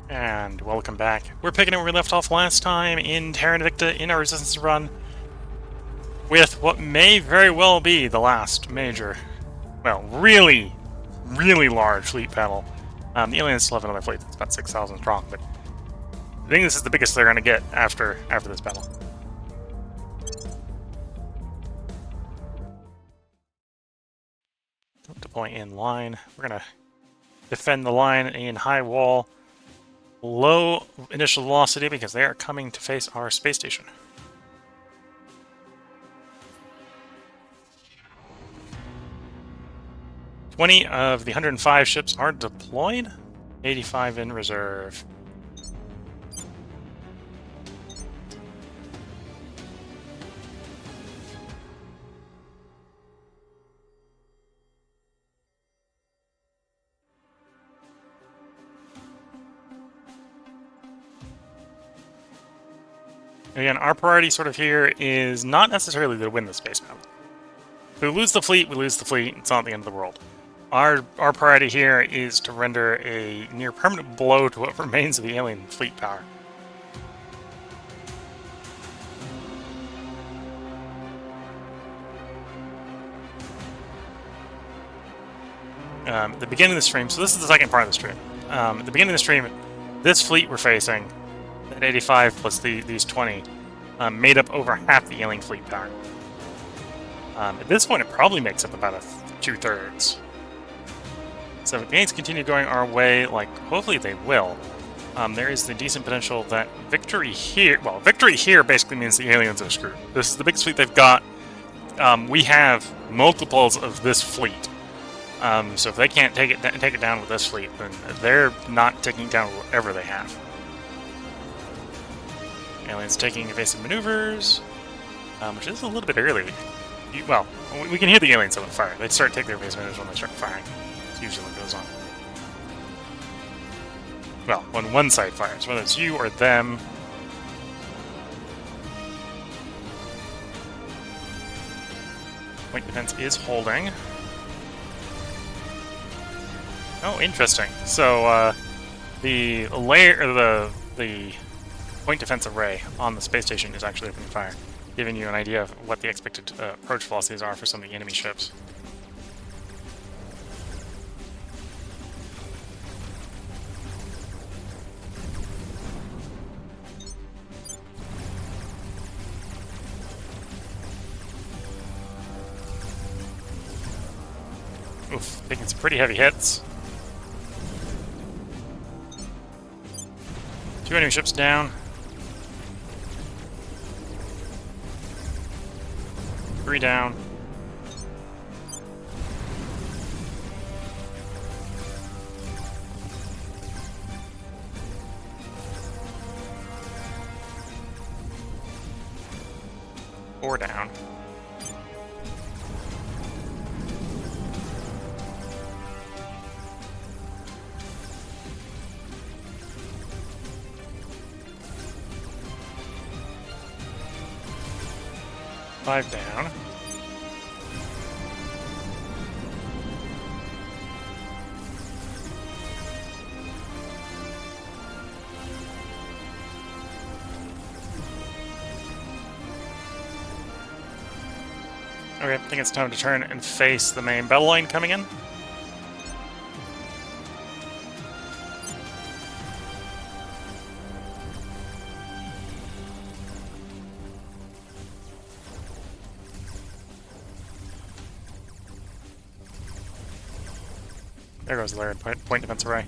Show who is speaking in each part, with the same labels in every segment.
Speaker 1: And welcome back. We're picking up where we left off last time in Terra Invicta in our Resistance run with what may very well be the last major, well, really large fleet battle. The aliens still have another fleet that's about 6,000 strong, but I think this is the biggest they're going to get after this battle. Deploy in line. We're going to defend the line in high wall. Low initial velocity because they are coming to face our space station. $20 of the 105 ships are deployed, 85 in reserve. Again, our priority sort of here is not necessarily to win the space battle. If we lose the fleet, we lose the fleet. It's not the end of the world. Our priority here is to render a near permanent blow to what remains of the alien fleet power. At the beginning of the stream, so this is the second part of the stream. At the beginning of the stream, this fleet we're facing, that 85 plus these 20, made up over half the alien fleet power. At this point, it probably makes up about 2/3. So if things continue going our way, like hopefully they will, there is the decent potential that victory here. Well, victory here basically means the aliens are screwed. This is the biggest fleet they've got. We have multiples of this fleet. So if they can't take it down with this fleet, then they're not taking down whatever they have. Aliens taking evasive maneuvers, which is a little bit early. Well, we can hear the aliens on fire. They start taking their evasive maneuvers when they start firing. It's usually what goes on. Well, when one side fires, whether it's you or them. Point defense is holding. Oh, interesting. So the layer, or the point defense array on the space station is actually opening fire, giving you an idea of what the expected approach velocities are for some of the enemy ships. Oof, taking some pretty heavy hits. 2 enemy ships down. 3 down. Four down. Five down. Okay, I think it's time to turn and face the main battle line coming in. There goes the layered point defense array.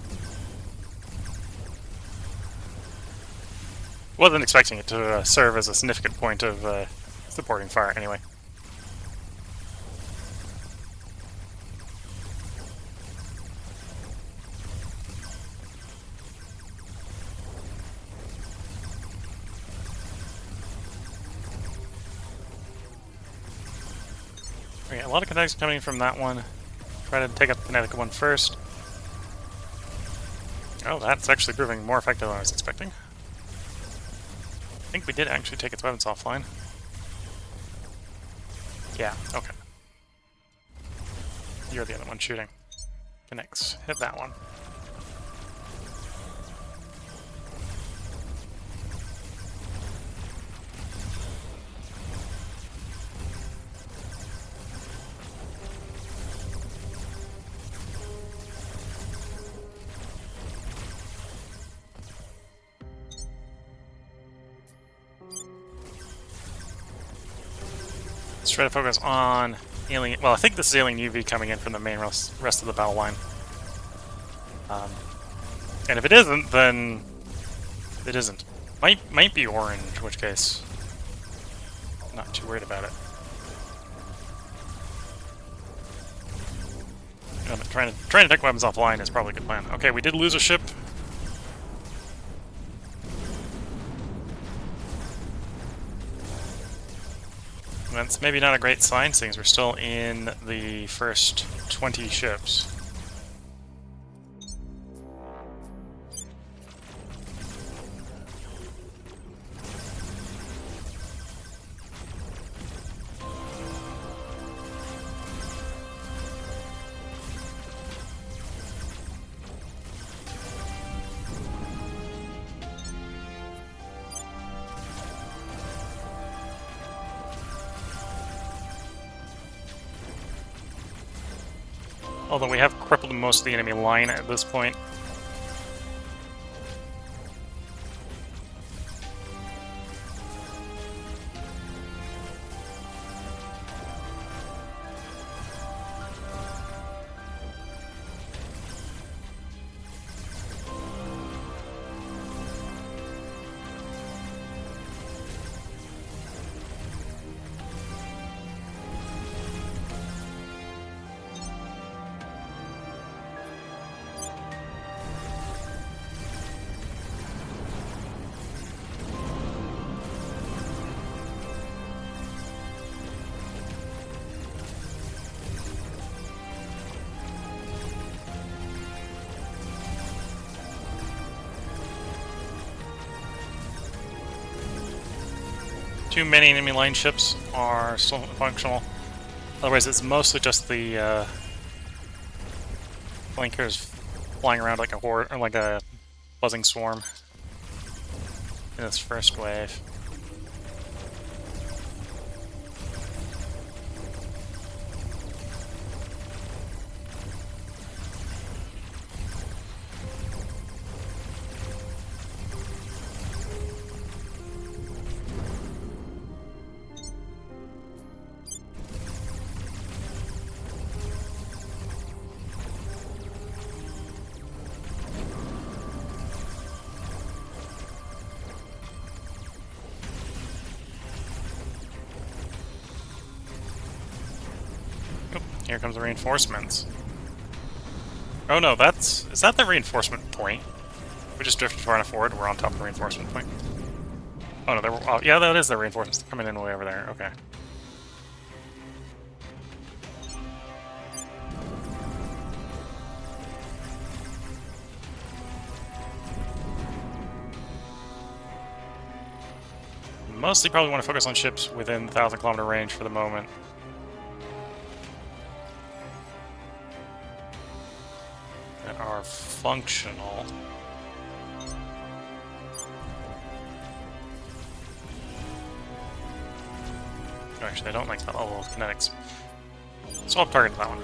Speaker 1: Wasn't expecting it to serve as a significant point of supporting fire anyway. Okay, a lot of kinetics coming from that one. Try to take up the kinetic one first. Oh, that's actually proving more effective than I was expecting. I think we did actually take its weapons offline. Yeah, okay. You're the other one shooting. Connects. Hit that one. Let's try to focus on alien. Well, I think this is alien UV coming in from the main rest of the battle line. And if it isn't, then it isn't. Might be orange, in which case, not too worried about it. Trying to take weapons offline is probably a good plan. Okay, we did lose a ship. That's maybe not a great sign, since we're still in the first 20 ships. Although we have crippled most of the enemy line at this point. Too many enemy line ships are still functional. Otherwise, it's mostly just the flankers flying around like a horde, or like a buzzing swarm in this first wave. Here comes the reinforcements. Oh no, is that the reinforcement point? We just drifted far enough forward, we're on top of the reinforcement point. Oh no, oh, yeah, that is the reinforcements coming in way over there, okay. Mostly probably want to focus on ships within the 1,000-kilometer range for the moment. That are functional. Actually, I don't like that level of kinetics. So I'll target that one.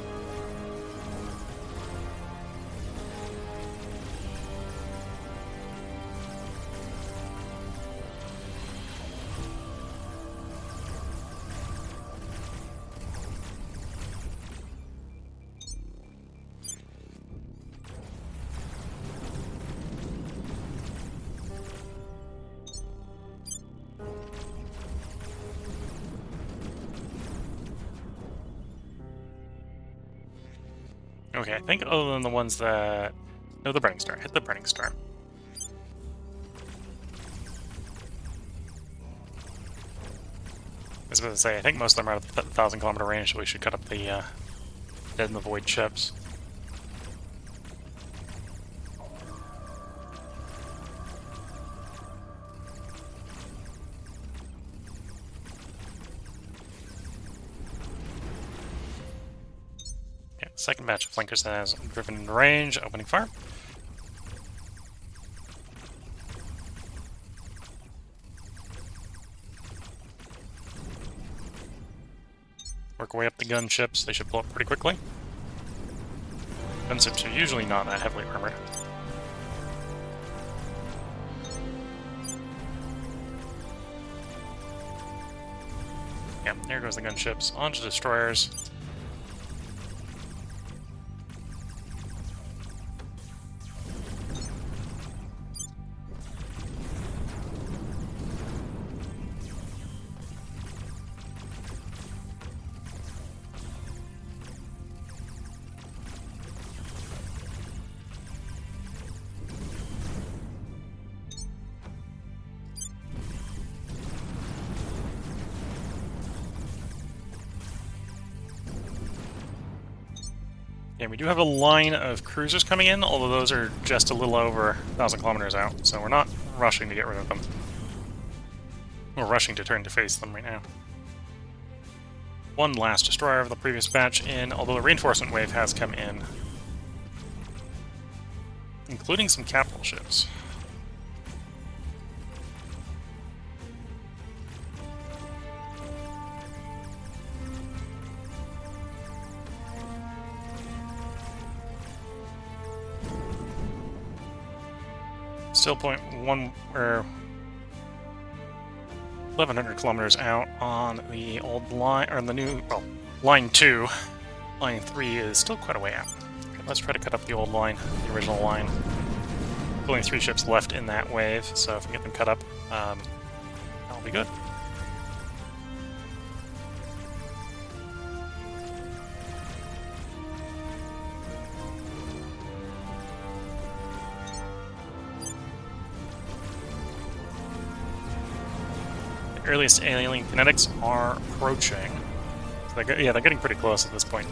Speaker 1: Okay, I think other than the ones that... No, the Burning Star. Hit the Burning Star. I was about to say, I think most of them are out of the 1,000-kilometer range, so we should cut up the Dead in the Void ships. Second batch of flankers has driven into range, opening fire. Work our way up the gunships, they should blow up pretty quickly. Gunships are usually not that heavily armored. Yeah, there goes the gunships. On to destroyers. Yeah, we do have a line of cruisers coming in, although those are just a little over 1,000 kilometers out, so we're not rushing to get rid of them. We're rushing to turn to face them right now. One last destroyer of the previous batch in, although a reinforcement wave has come in, including some capital ships. Still 0.1 or 1,100 kilometers out on the old line, or the new, well, line 2. Line 3 is still quite a way out. Okay, let's try to cut up the old line, the original line. Only 3 ships left in that wave, so if we get them cut up, that'll be good. Earliest alien kinetics are approaching. So they're getting pretty close at this point.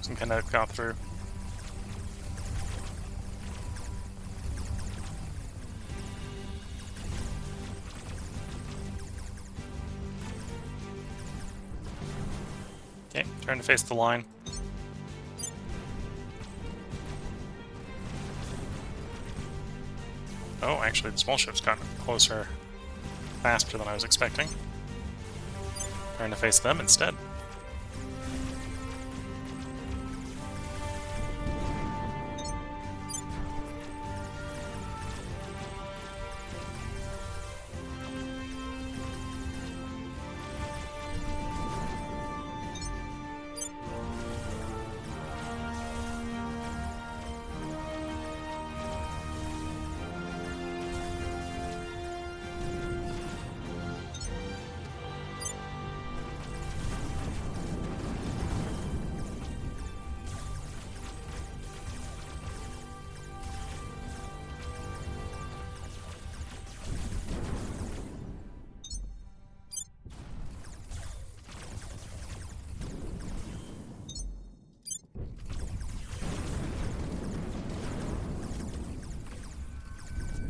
Speaker 1: Some kinetic got through. Okay, turn to face the line. Oh, actually, the small ship's gotten closer faster than I was expecting. Turn to face them instead.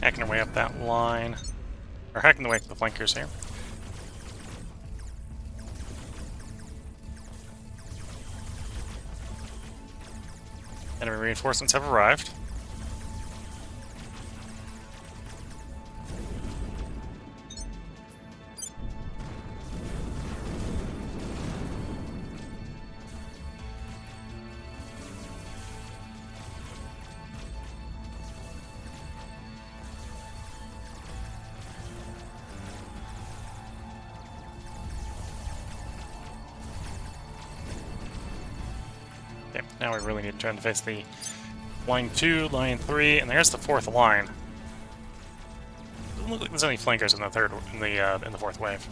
Speaker 1: Hacking our way up that line. Or hacking the way to the flankers here. Enemy reinforcements have arrived. Okay, now we really need to turn to face the line 2, line 3, and there's the 4th line. Doesn't look like there's any flankers in the in the 4th wave.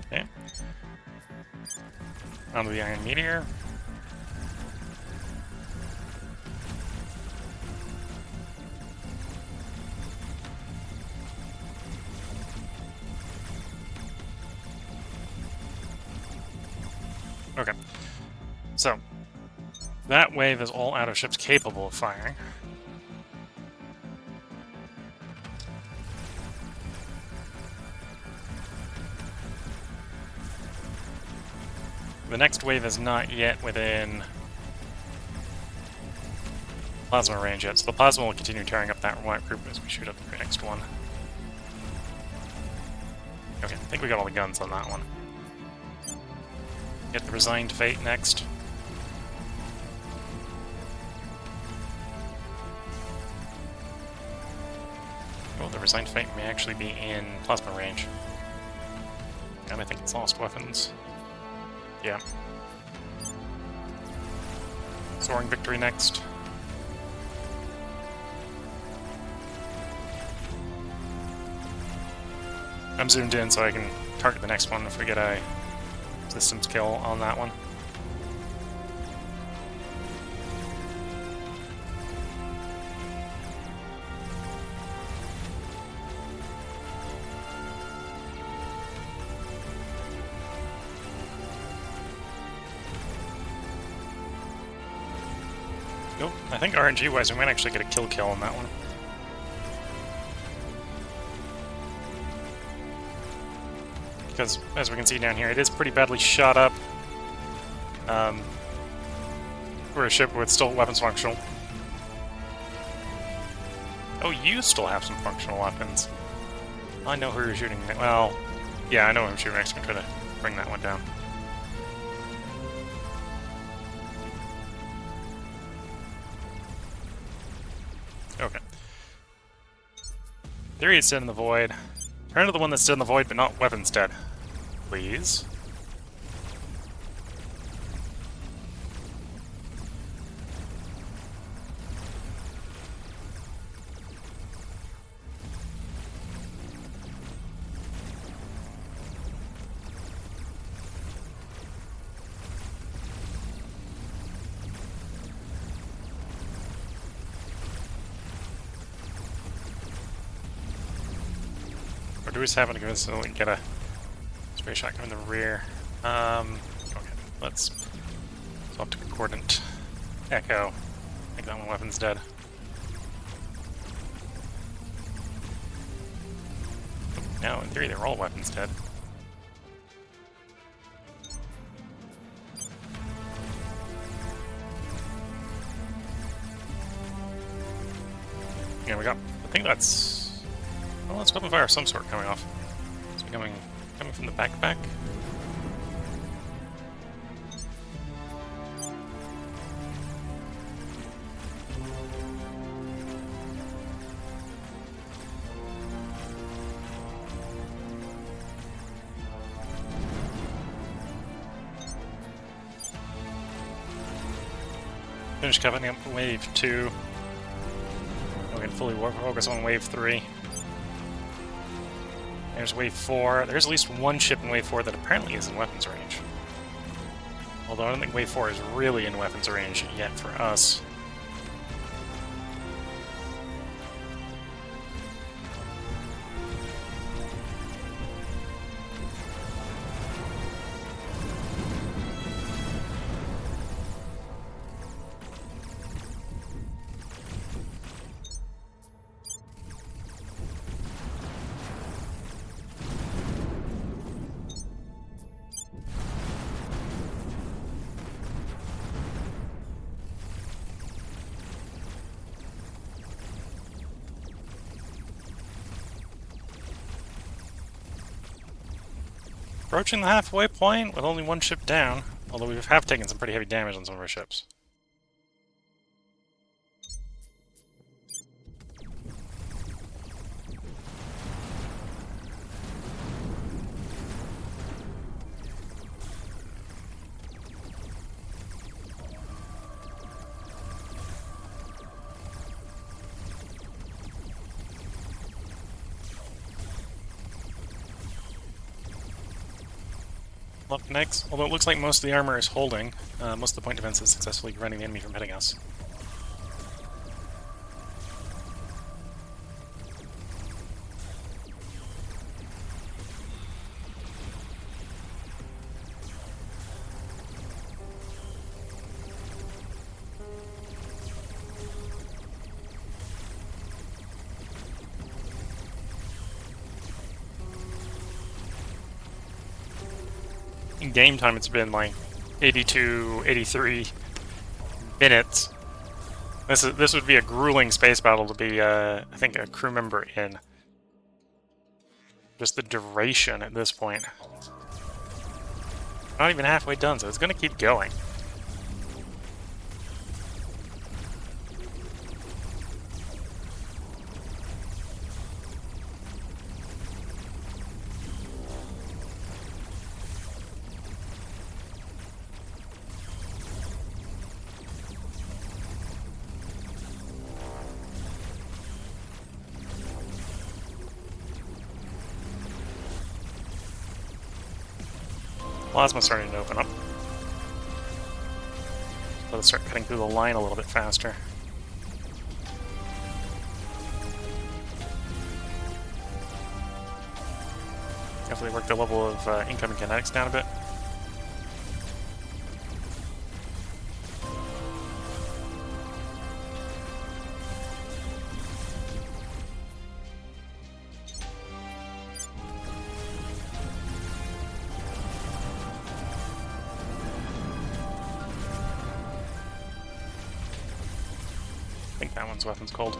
Speaker 1: Okay. Onto the Iron Meteor. Okay. So, that wave is all out of ships capable of firing. The next wave is not yet within plasma range yet, so the plasma will continue tearing up that white group as we shoot up the next one. Okay, I think we got all the guns on that one. Get the Resigned Fate next. Oh, the Resigned Fate may actually be in plasma range. And I think it's lost weapons. Yeah. Soaring Victory next. I'm zoomed in so I can target the next one if we get a systems kill on that one. Nope, I think RNG-wise we might actually get a kill on that one. Because, as we can see down here, it is pretty badly shot up. We're a ship with still weapons functional. Oh, you still have some functional weapons. I know who you're shooting. Well, yeah, I know who I'm shooting next. I'm going to try to bring that one down. Okay. Theory is dead in the void. Turn to the one that's dead in the void, but not weapons dead. Please. Or do we just happen to convincingly get a spray shotgun in the rear? Okay, let's swap to Concordant Echo. I think that one weapon's dead. No, in theory they're all weapons dead. Yeah, we got, I think that's, well, that's weapon fire of some sort coming off. It's coming from the backpack. Finish covering up wave 2. We can fully focus on wave 3. There's wave 4. There's at least one ship in wave 4 that apparently is in weapons range. Although I don't think wave 4 is really in weapons range yet for us. Approaching the halfway point with only one ship down, although we have taken some pretty heavy damage on some of our ships. Up next, although it looks like most of the armor is holding, most of the point defense is successfully preventing the enemy from hitting us. in game time it's been like 82, 83 minutes. This would be a grueling space battle to be, I think, a crew member in. Just the duration at this point. Not even halfway done, so it's going to keep going. Plasma's starting to open up. Let us start cutting through the line a little bit faster. Definitely work the level of incoming kinetics down a bit. I think that one's weapons cold.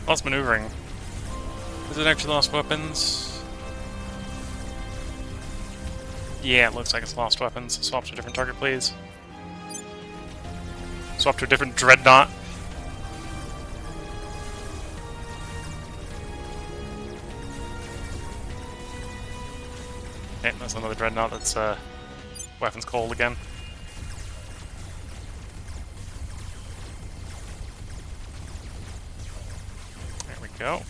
Speaker 1: Lost maneuvering. Is it actually lost weapons? Yeah, it looks like it's lost weapons. Swap to a different target, please. Swap to a different dreadnought. Okay, that's another dreadnought that's weapons cold again. There we go.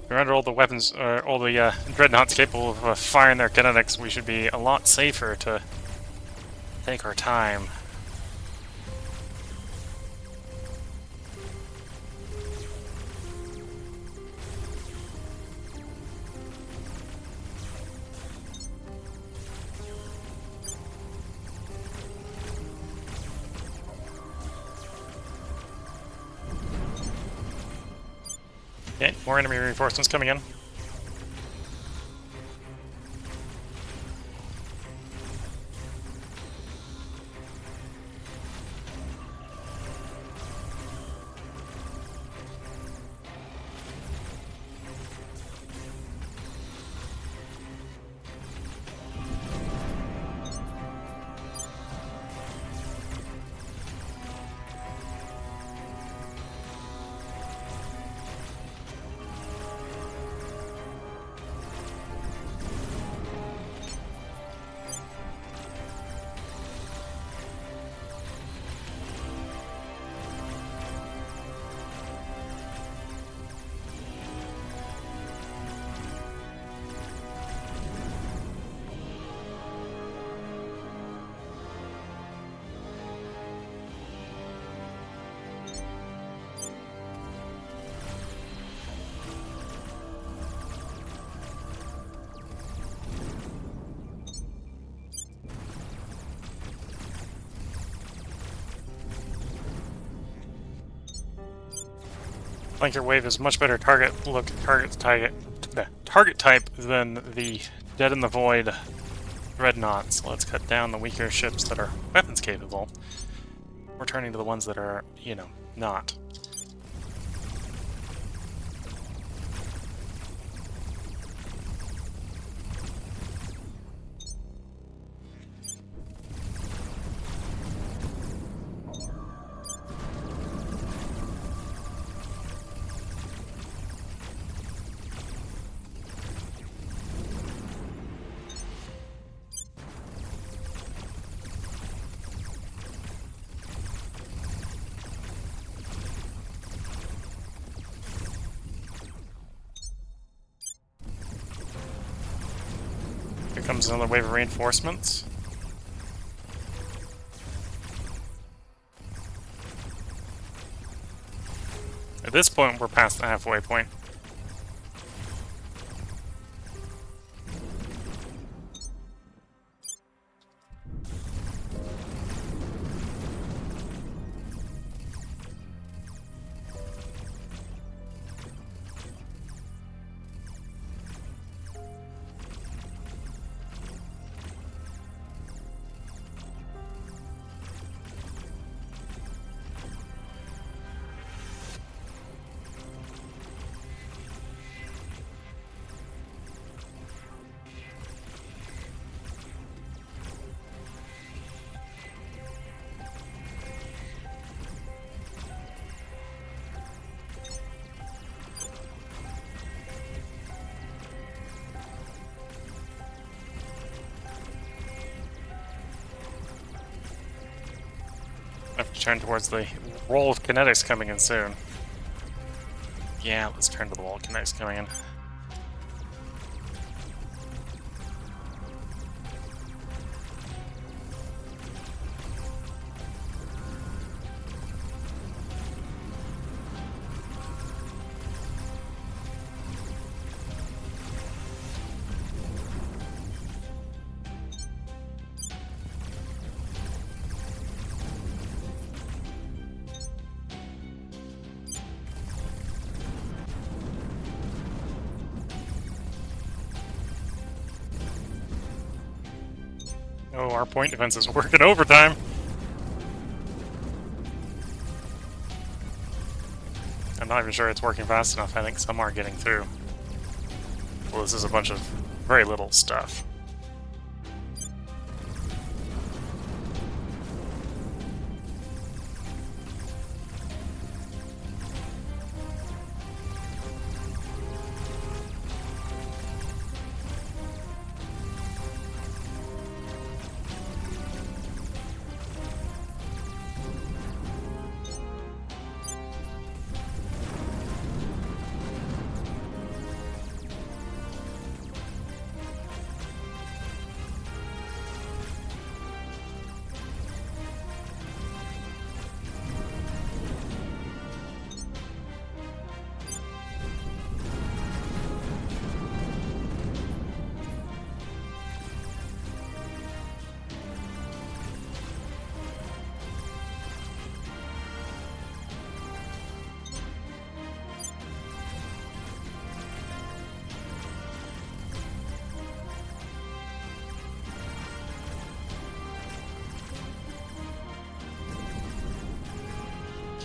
Speaker 1: If we're under all the weapons, all the dreadnoughts capable of firing their kinetics, we should be a lot safer to take our time. Okay, more enemy reinforcements coming in. Flanker wave is much better target type than the Dead in the Void dreadnoughts. Let's cut down the weaker ships that are weapons capable. We're turning to the ones that are, you know, not. Here comes another wave of reinforcements. At this point, we're past the halfway point. turn towards the roll of kinetics coming in soon. Yeah, let's turn to the wall of kinetics coming in. Oh, our point defense is working overtime. I'm not even sure it's working fast enough. I think some are getting through. Well, this is a bunch of very little stuff.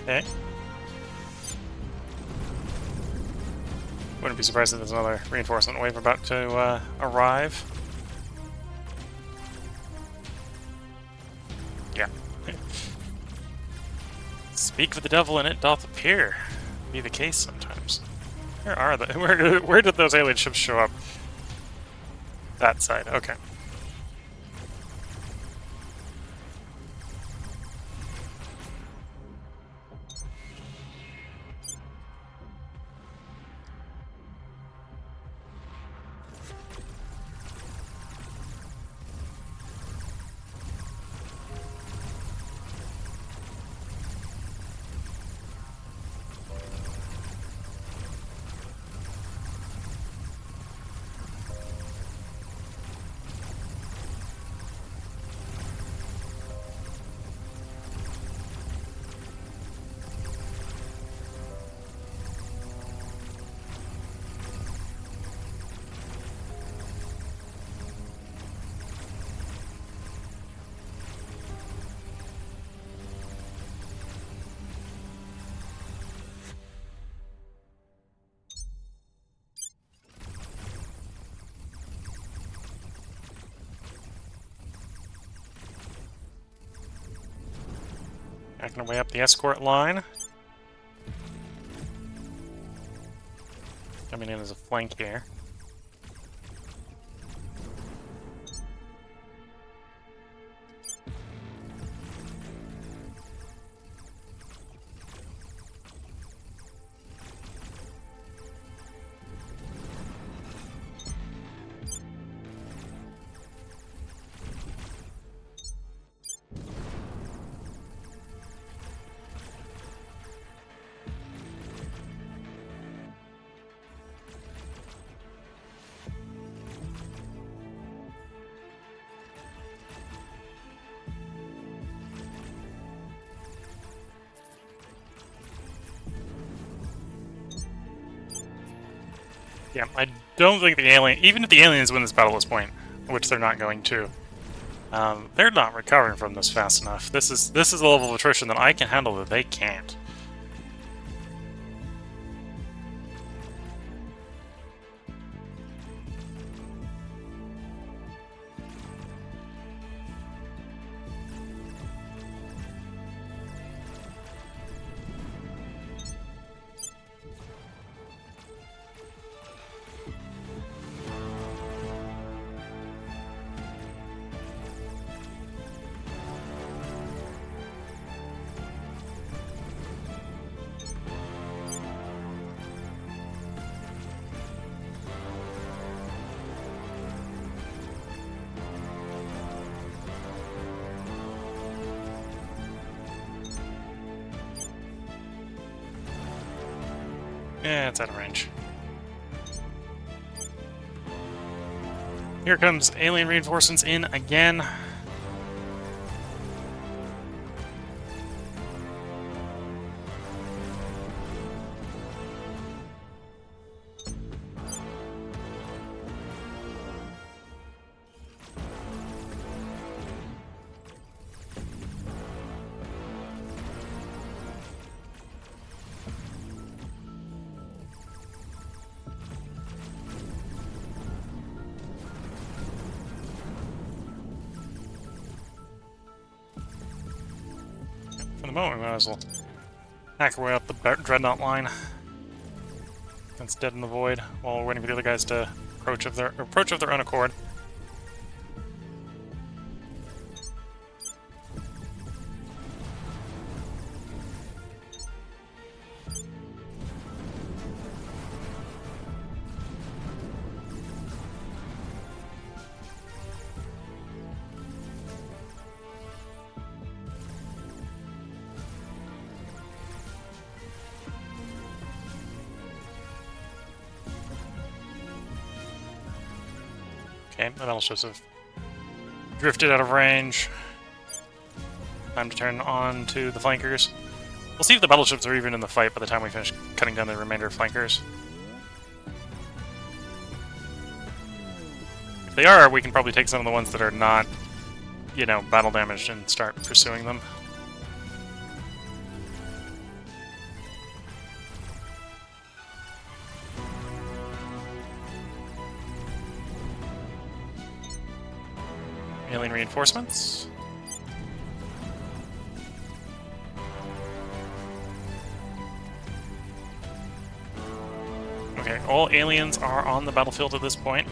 Speaker 1: Okay. Wouldn't be surprised if there's another reinforcement wave about to arrive. Yeah. Speak for the devil and it doth appear. Be the case sometimes. Where are they? Where did those alien ships show up? That side, okay. Backing our way up the escort line. Coming in as a flank here. Yeah, I don't think the alien, even if the aliens win this battle at this point, which they're not going to, they're not recovering from this fast enough. This is a level of attrition that I can handle that they can't. Yeah, it's out of range. Here comes alien reinforcements in again. For the moment, we might as well hack our way up the dreadnought line. That's dead in the void while we're waiting for the other guys to approach of their own accord. Okay, the battleships have drifted out of range. Time to turn on to the flankers. We'll see if the battleships are even in the fight by the time we finish cutting down the remainder of flankers. If they are, we can probably take some of the ones that are not, you know, battle damaged and start pursuing them. Alien reinforcements. Okay, all aliens are on the battlefield at this point.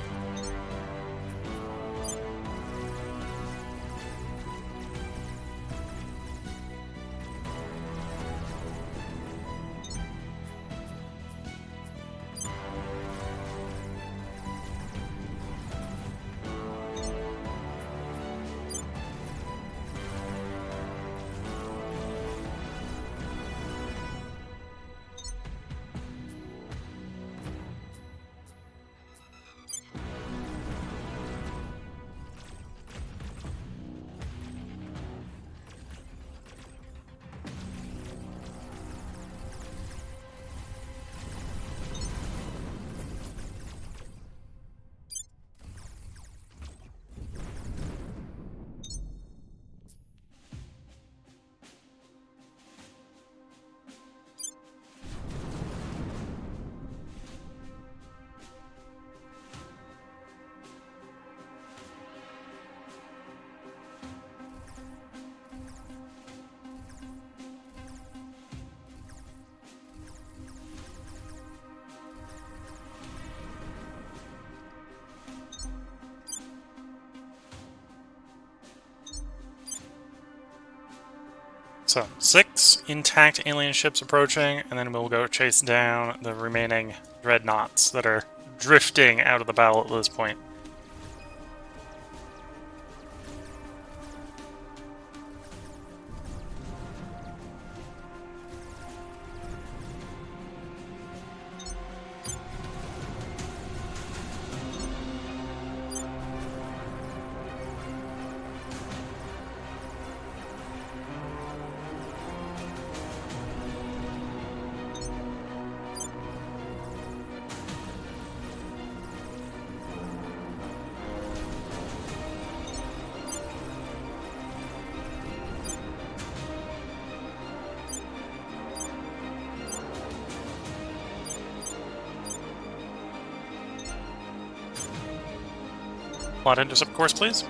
Speaker 1: So, 6 intact alien ships approaching, and then we'll go chase down the remaining dreadnoughts that are drifting out of the battle at this point. Plot intercept course, please.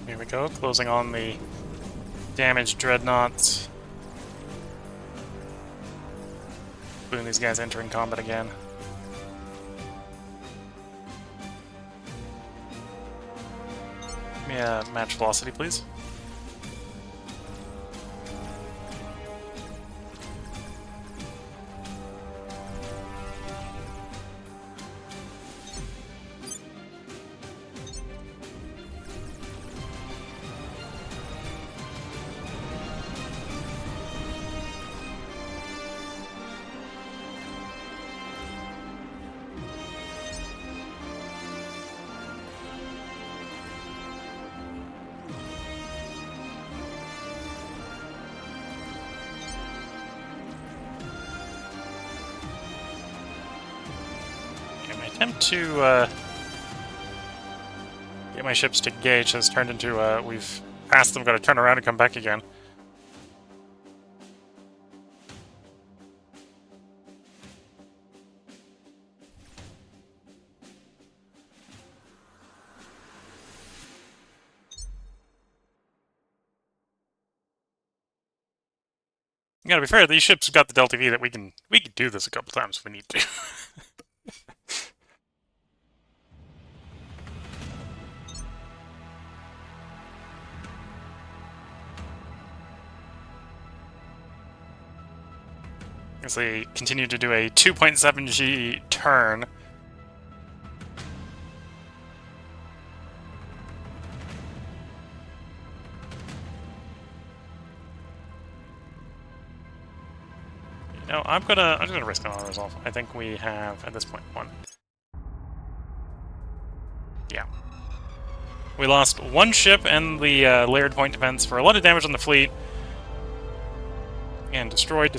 Speaker 1: Here we go, closing on the damaged dreadnoughts. Including these guys entering combat again. Give me a match velocity, please. Attempt to get my ships to gauge has turned into we've passed them, got to turn around and come back again. You gotta be fair, these ships have got the Delta V that we can do this a couple times if we need to. As they continue to do a 2.7G turn. You know, I'm just gonna risk an auto resolve. I think we have at this point one. Yeah. We lost one ship and the layered point defense for a lot of damage on the fleet. And destroyed. A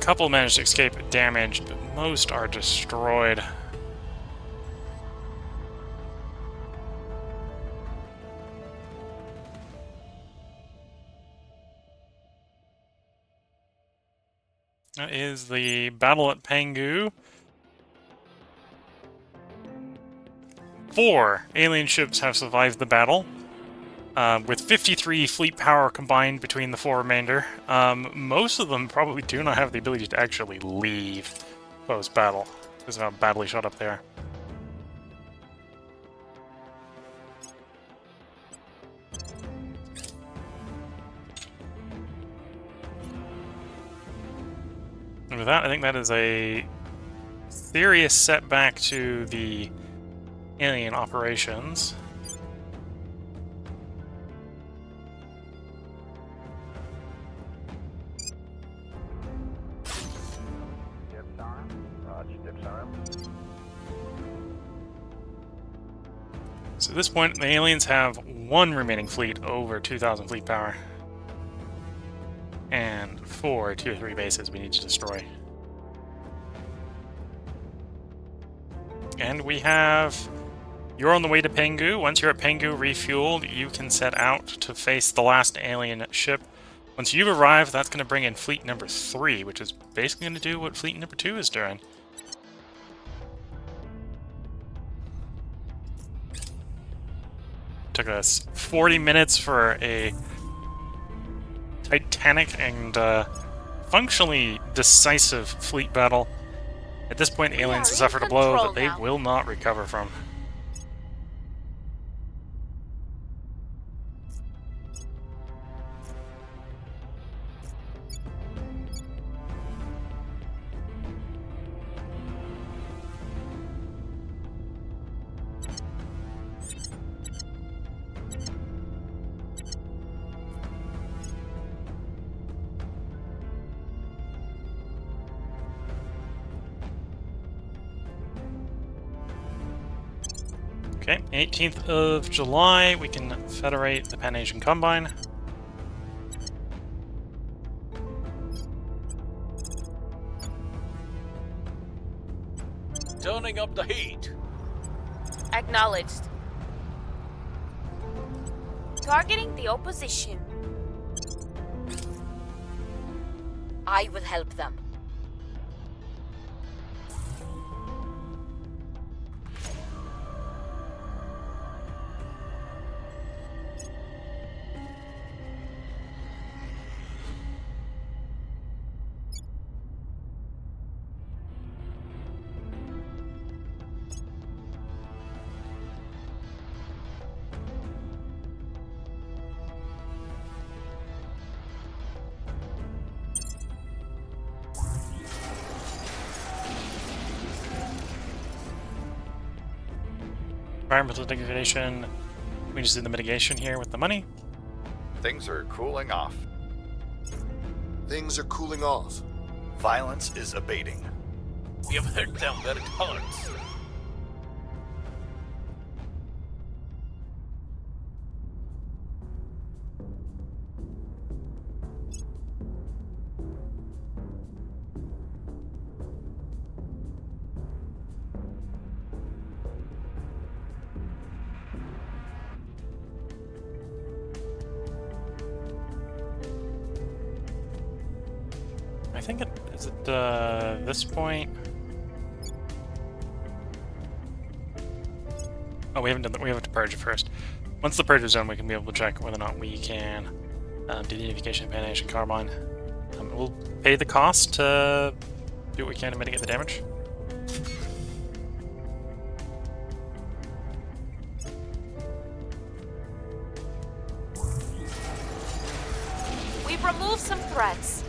Speaker 1: couple managed to escape damaged, but most are destroyed. That is the battle at Pangu. 4 alien ships have survived the battle. With 53 fleet power combined between the 4 remainder. Most of them probably do not have the ability to actually leave post-battle, because of how badly shot up they are. And with that, I think that is a serious setback to the alien operations. So at this point, the aliens have 1 remaining fleet over 2,000 fleet power. And 4 Tier 3 bases we need to destroy. And we have... You're on the way to Pangu. Once you're at Pangu refueled, you can set out to face the last alien ship. Once you've arrived, that's going to bring in fleet number 3, which is basically going to do what fleet number 2 is doing. Took us 40 minutes for a titanic and functionally decisive fleet battle. At this point, the aliens have suffered a blow that they will not recover from. Okay, 18th of July, we can federate the Pan-Asian Combine.
Speaker 2: Turning up the heat.
Speaker 3: Acknowledged. Targeting the opposition. I will help them.
Speaker 1: environmental degradation. We just do the mitigation here with the money.
Speaker 2: Things are cooling off.
Speaker 4: Things are cooling off.
Speaker 2: Violence is abating.
Speaker 5: We have hurt them where it hurts.
Speaker 1: I think it is at this point. Oh, we haven't done that. We have to purge it first. Once the purge is done, we can be able to check whether or not we can do the unification, patination, carbon. We'll pay the cost to do what we can to mitigate the damage.
Speaker 3: We've removed some threats.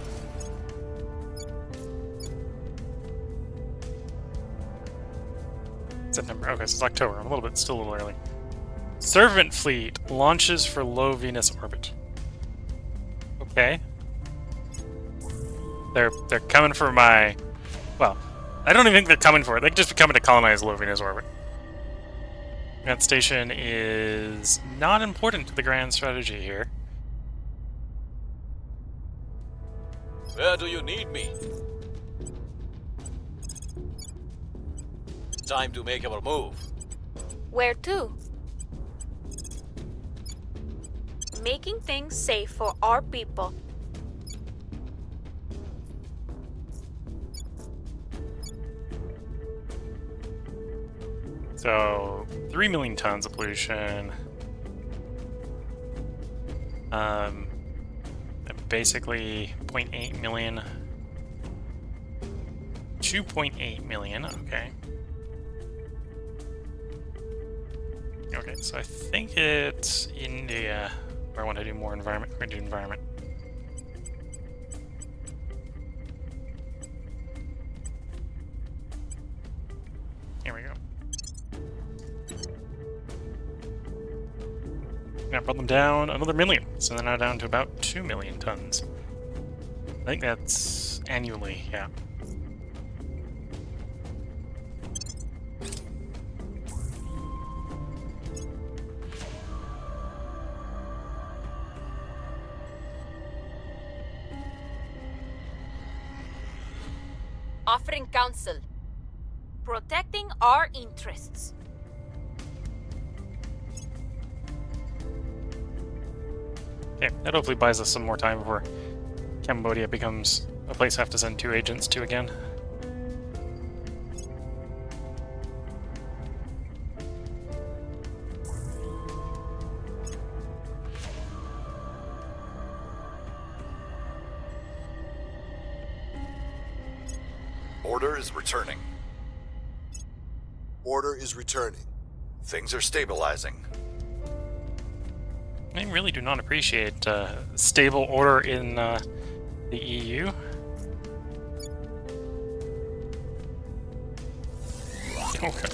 Speaker 1: September. Okay, so it's October. I'm still a little early. Servant fleet launches for low Venus orbit. Okay. They're coming for my. Well, I don't even think they're coming for it. They could just be coming to colonize low Venus orbit. That station is not important to the grand strategy here.
Speaker 5: Where do you need me? Time to make our move.
Speaker 3: Where to? Making things safe for our people.
Speaker 1: So, 3 million tons of pollution. Basically 0.8 million. 2.8 million, okay. Okay, so I think it's India where I want to do more environment. We're going to do environment. Here we go. Now brought them down another million, so they're now down to about 2 million tons. I think that's annually, yeah.
Speaker 3: Offering counsel. Protecting our interests.
Speaker 1: Okay, that hopefully buys us some more time before Cambodia becomes a place I have to send 2 agents to again.
Speaker 2: Order is returning.
Speaker 4: Order is returning.
Speaker 2: Things are stabilizing.
Speaker 1: I really do not appreciate stable order in the EU. Okay.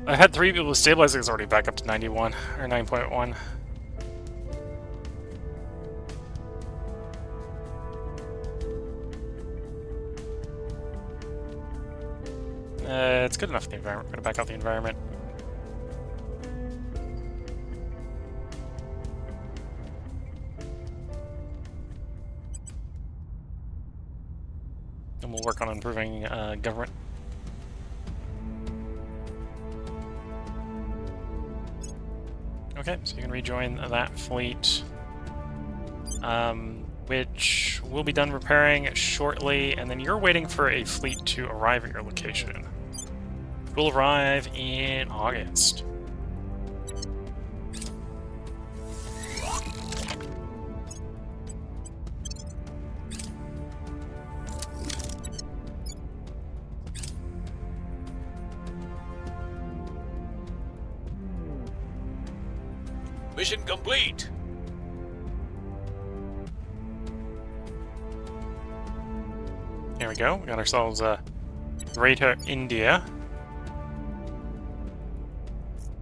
Speaker 1: I had 3 people stabilizing. It's already back up to 91 or 9.1. It's good enough for the environment. We're going to back out the environment. And we'll work on improving government. Okay, so you can rejoin that fleet, which will be done repairing shortly, and then you're waiting for a fleet to arrive at your location. Will arrive in August.
Speaker 5: Mission complete.
Speaker 1: Here we go. We got ourselves Greater India.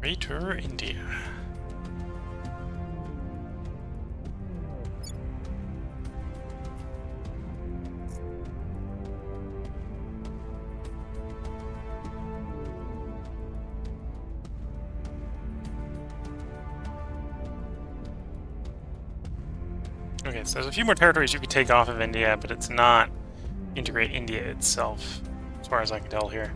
Speaker 1: Greater India. Okay, so there's a few more territories you could take off of India, but it's not integrate India itself, as far as I can tell here.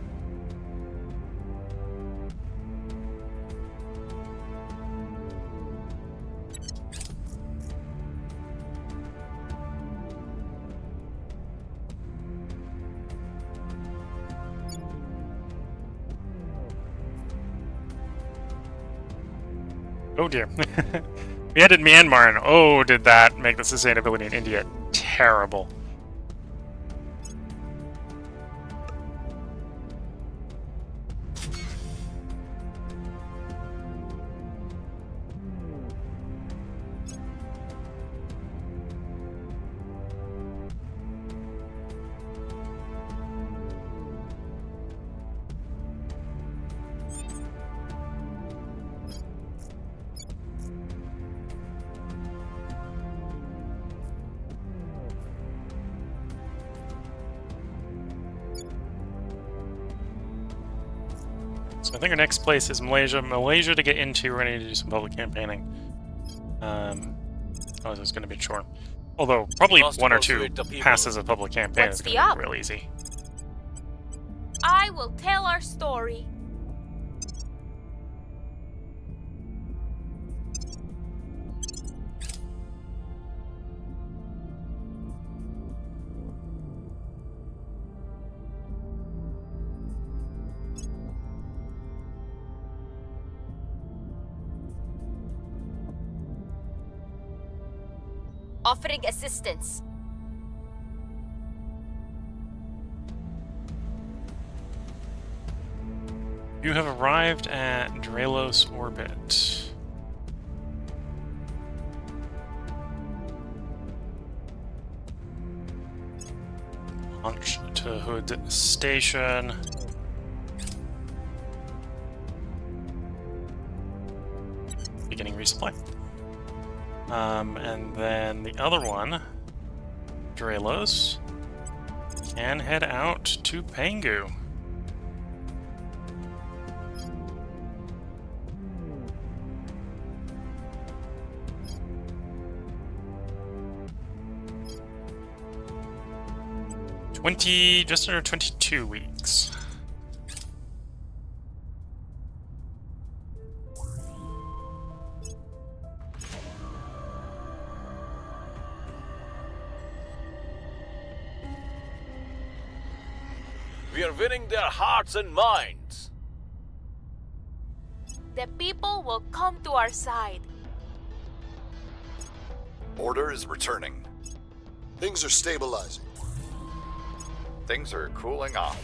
Speaker 1: Oh dear. We added Myanmar, and oh, did that make the sustainability in India terrible. So I think our next place is Malaysia. Malaysia to get into, we're going to need to do some public campaigning. Oh, this is going to be short. Although, probably
Speaker 5: must
Speaker 1: one or two
Speaker 5: persuade the people.
Speaker 1: passes of public campaign
Speaker 3: What's
Speaker 1: is going
Speaker 3: the
Speaker 1: to
Speaker 3: up?
Speaker 1: be real easy.
Speaker 3: I will tell our story. Offering assistance.
Speaker 1: You have arrived at Draelos orbit. Launch to Hood Station. Beginning resupply. And then the other one, Draelos, can head out to Pangu. Just under 22 weeks.
Speaker 5: We are winning their hearts and minds.
Speaker 3: The people will come to our side.
Speaker 2: Order is returning.
Speaker 4: Things are stabilizing.
Speaker 2: Things are cooling off.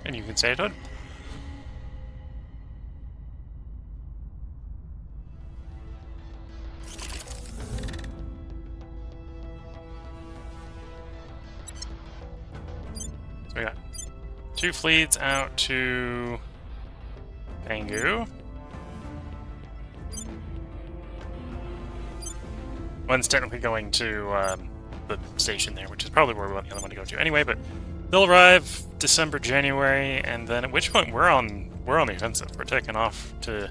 Speaker 1: And you can say it, Hood. So we got 2 fleets out to Pangu. One's technically going to the station there, which is probably where we want the other one to go to anyway, but they'll arrive December, January, and then at which point we're on the offensive. We're taking off to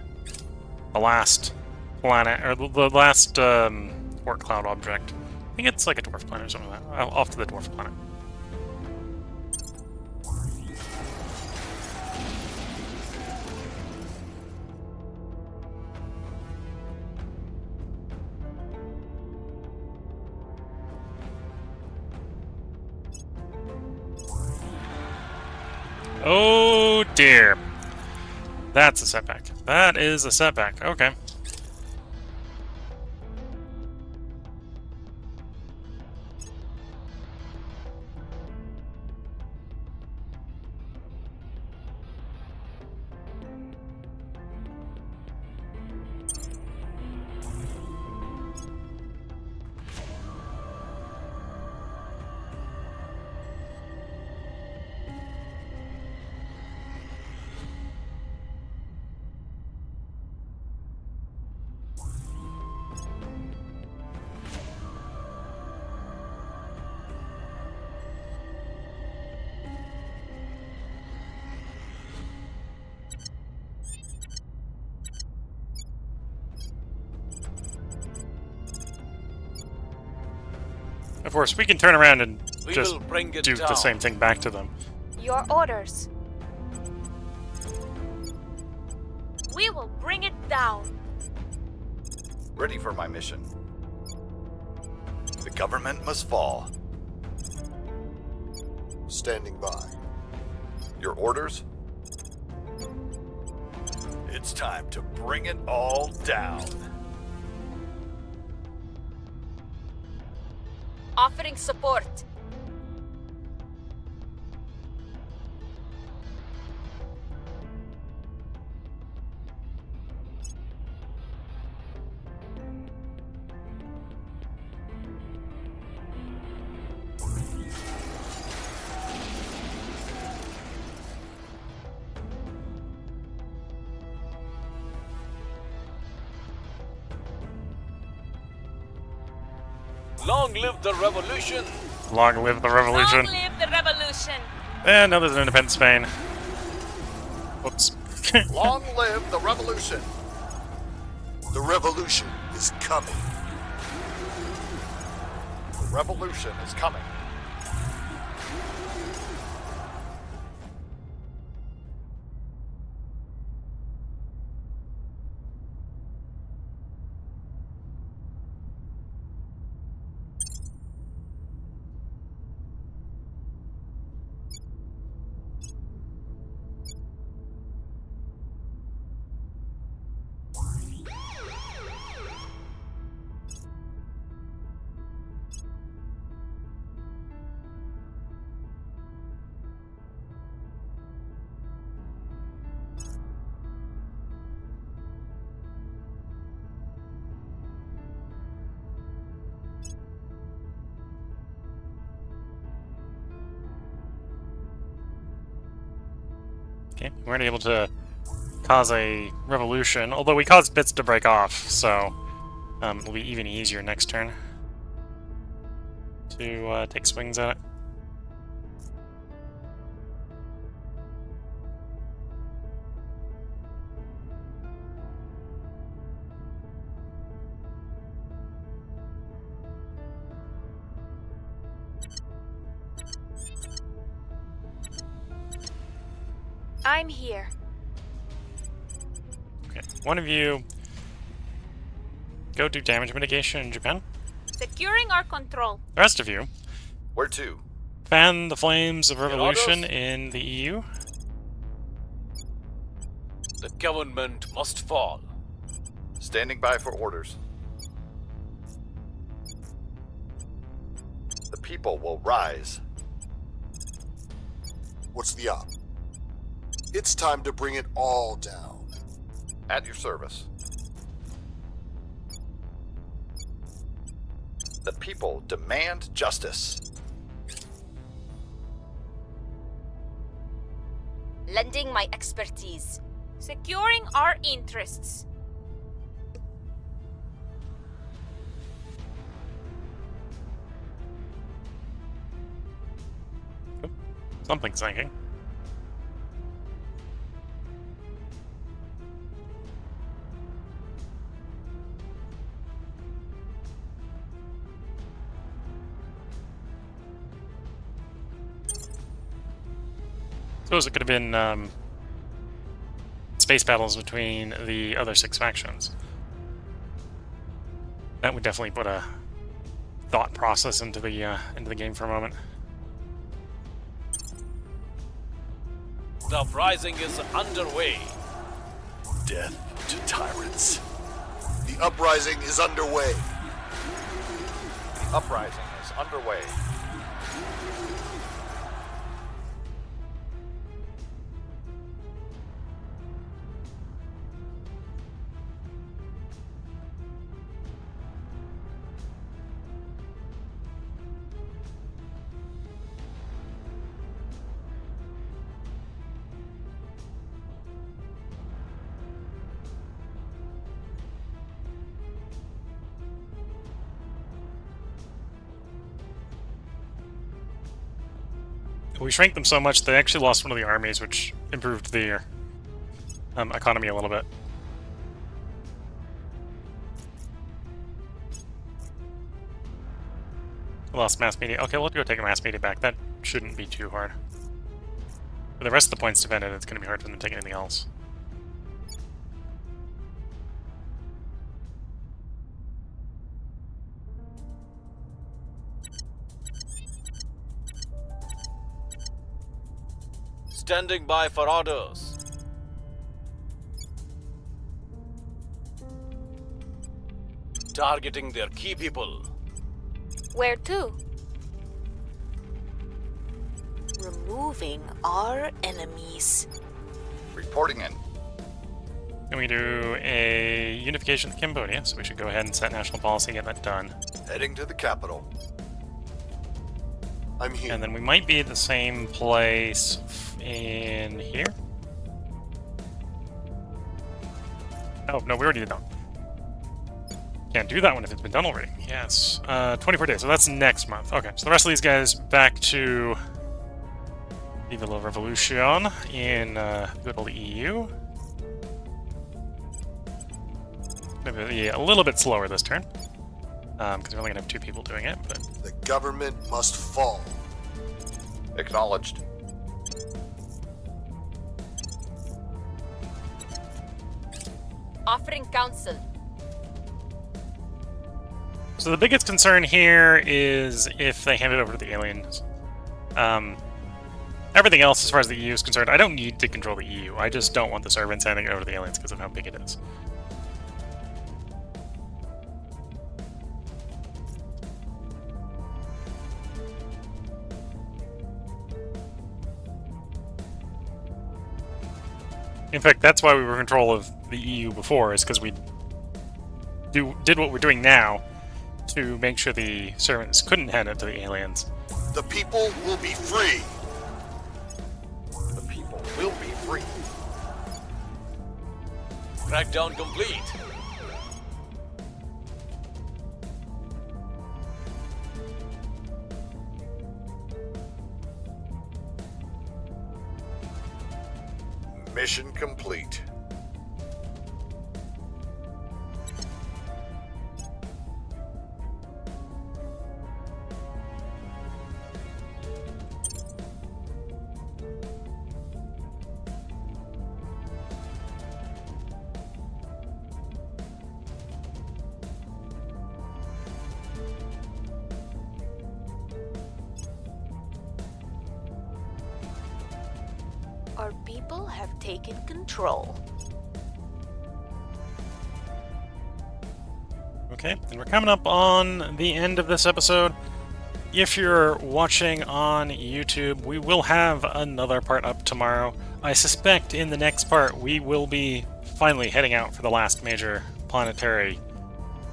Speaker 1: the last planet, or the last Port Cloud object. I think it's like a dwarf planet or something like that. Off to the dwarf planet. Oh dear. That's a setback. That is a setback. Okay. course, we can turn around and
Speaker 5: We
Speaker 1: just
Speaker 5: will bring it
Speaker 1: do
Speaker 5: down.
Speaker 1: the same thing back to them.
Speaker 3: Your orders. We will bring it down.
Speaker 2: Ready for my mission. The government must fall.
Speaker 4: Standing by.
Speaker 2: Your orders? It's time to bring it all down.
Speaker 3: Offering support.
Speaker 5: Long live the revolution!
Speaker 1: Long live the revolution.
Speaker 3: Long live the revolution.
Speaker 1: And now there's an independent Spain. Whoops.
Speaker 2: Long live the revolution!
Speaker 4: The revolution is coming.
Speaker 2: The revolution is coming.
Speaker 1: Okay, we weren't able to cause a revolution, although we caused bits to break off, so it'll be even easier next turn to take swings at it.
Speaker 3: I'm here.
Speaker 1: Okay, one of you go do damage mitigation in Japan.
Speaker 3: Securing our control.
Speaker 1: The rest of you
Speaker 2: Where to?
Speaker 1: fan the flames of revolution
Speaker 5: orders?
Speaker 1: in the EU.
Speaker 5: The government must fall.
Speaker 2: Standing by for orders. The people will rise.
Speaker 4: What's the op? It's time to bring it all down.
Speaker 2: At your service. The people demand justice.
Speaker 3: Lending my expertise. Securing our interests.
Speaker 1: Something's sinking. Suppose it could have been space battles between the other 6 factions. That would definitely put a thought process into the game for a moment.
Speaker 5: The uprising is underway.
Speaker 2: Death to tyrants.
Speaker 4: The uprising is underway.
Speaker 2: The uprising is underway.
Speaker 1: We shrank them so much they actually lost one of the armies, which improved the economy a little bit. We lost mass media. Okay, we'll go take a mass media back. That shouldn't be too hard. For the rest of the points defended, it's going to be hard for them to take anything else.
Speaker 5: Standing by for orders. Targeting their key people.
Speaker 3: Where to?
Speaker 6: Removing our enemies.
Speaker 2: Reporting in.
Speaker 1: And we do a unification of Cambodia, so we should go ahead and set national policy, get that done.
Speaker 2: Heading to the capital.
Speaker 4: I'm here.
Speaker 1: And then we might be at the same place in here. Oh, no, we already did that. Can't do that one if it's been done already. Yes. 24 days, so that's next month. Okay, so the rest of these guys back to Viva la Revolution in good old EU. Maybe a little bit slower this turn, because we're only gonna have 2 people doing it. But
Speaker 4: The government must fall.
Speaker 2: Acknowledged.
Speaker 3: Offering counsel.
Speaker 1: so the biggest concern here is if they hand it over to the aliens. Everything else, as far as the EU is concerned, I don't need to control the EU. I just don't want the servants handing it over to the aliens because of how big it is. In fact, that's why we were in control of the EU before, is because we did what we're doing now to make sure the servants couldn't hand it to the aliens.
Speaker 4: The people will be free.
Speaker 2: The people will be free.
Speaker 5: Crackdown complete.
Speaker 2: Mission complete.
Speaker 6: Our people have taken control.
Speaker 1: Okay, and we're coming up on the end of this episode. If you're watching on YouTube, we will have another part up tomorrow. I suspect in the next part we will be finally heading out for the last major planetary,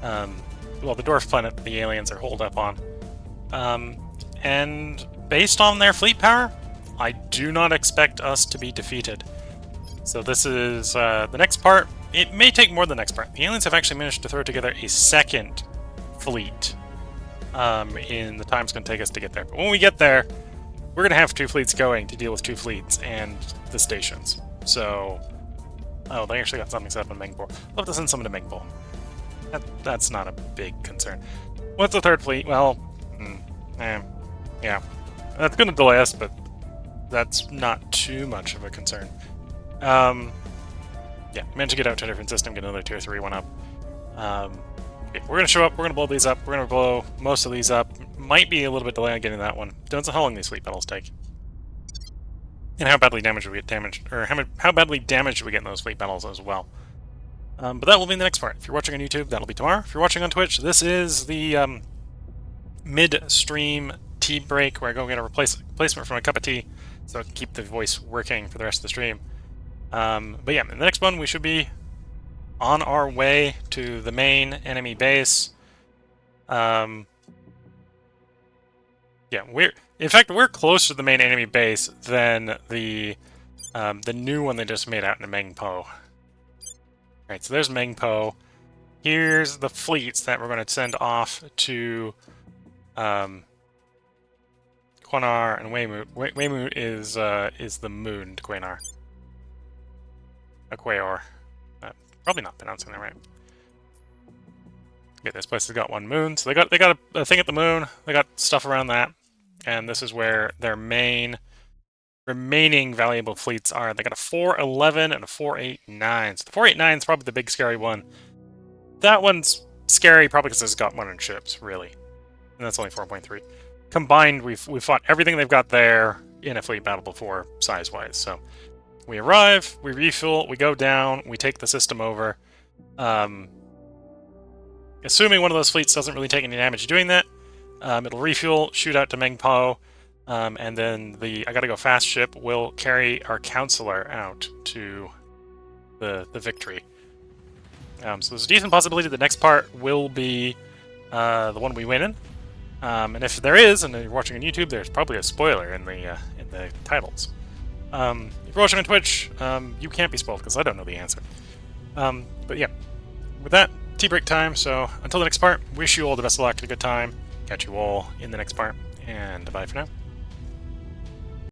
Speaker 1: well, the dwarf planet the aliens are holed up on. And based on their fleet power, I do not expect us to be defeated. So this is the next part. It may take more than the next part. The aliens have actually managed to throw together a second fleet in the time it's going to take us to get there. But when we get there, we're going to have 2 fleets going to deal with 2 fleets and the stations. So, oh, they actually got something set up in Mengpo. We'll have to send someone to Mengpo. That's not a big concern. What's the 3rd fleet? Well, yeah. That's going to delay us, but that's not too much of a concern. Yeah, managed to get out to a different system, get another tier 3 one up. Okay, we're going to show up, we're going to blow these up, we're going to blow most of these up. Might be a little bit delay on getting that one. Depends on how long these fleet battles take. And how badly damaged we get damaged, or how badly damaged we get in those fleet battles as well. But that will be in the next part. If you're watching on YouTube, that'll be tomorrow. If you're watching on Twitch, this is the mid-stream tea break where I go get a replacement for my cup of tea, so I can keep the voice working for the rest of the stream. But yeah, in the next one we should be on our way to the main enemy base. Yeah, we're closer to the main enemy base than the new one they just made out in Mengpo. Right, so there's Mengpo. Here's the fleets that we're going to send off to Quanar and Weymouth. Weymouth is the moon to Quanar. Quayor. Probably not pronouncing that right. Okay, this place has got 1 moon, so they got a thing at the moon. They got stuff around that, and this is where their main remaining valuable fleets are. They got a 411 and a 489. So the 489 is probably the big scary one. That one's scary probably because it's got modern ships, really, and that's only 4.3. Combined, we've fought everything they've got there in a fleet battle before, size-wise. So we arrive, we refuel, we go down, we take the system over. Assuming one of those fleets doesn't really take any damage doing that, it'll refuel, shoot out to Mengpo, and then the I Gotta Go Fast ship will carry our counselor out to the victory. So there's a decent possibility the next part will be the one we win in. And if there is, and you're watching on YouTube, there's probably a spoiler in the titles. If you're watching on Twitch, you can't be spoiled because I don't know the answer. But yeah, with that, tea break time. So until the next part, wish you all the best of luck, a good time. Catch you all in the next part, and bye for now.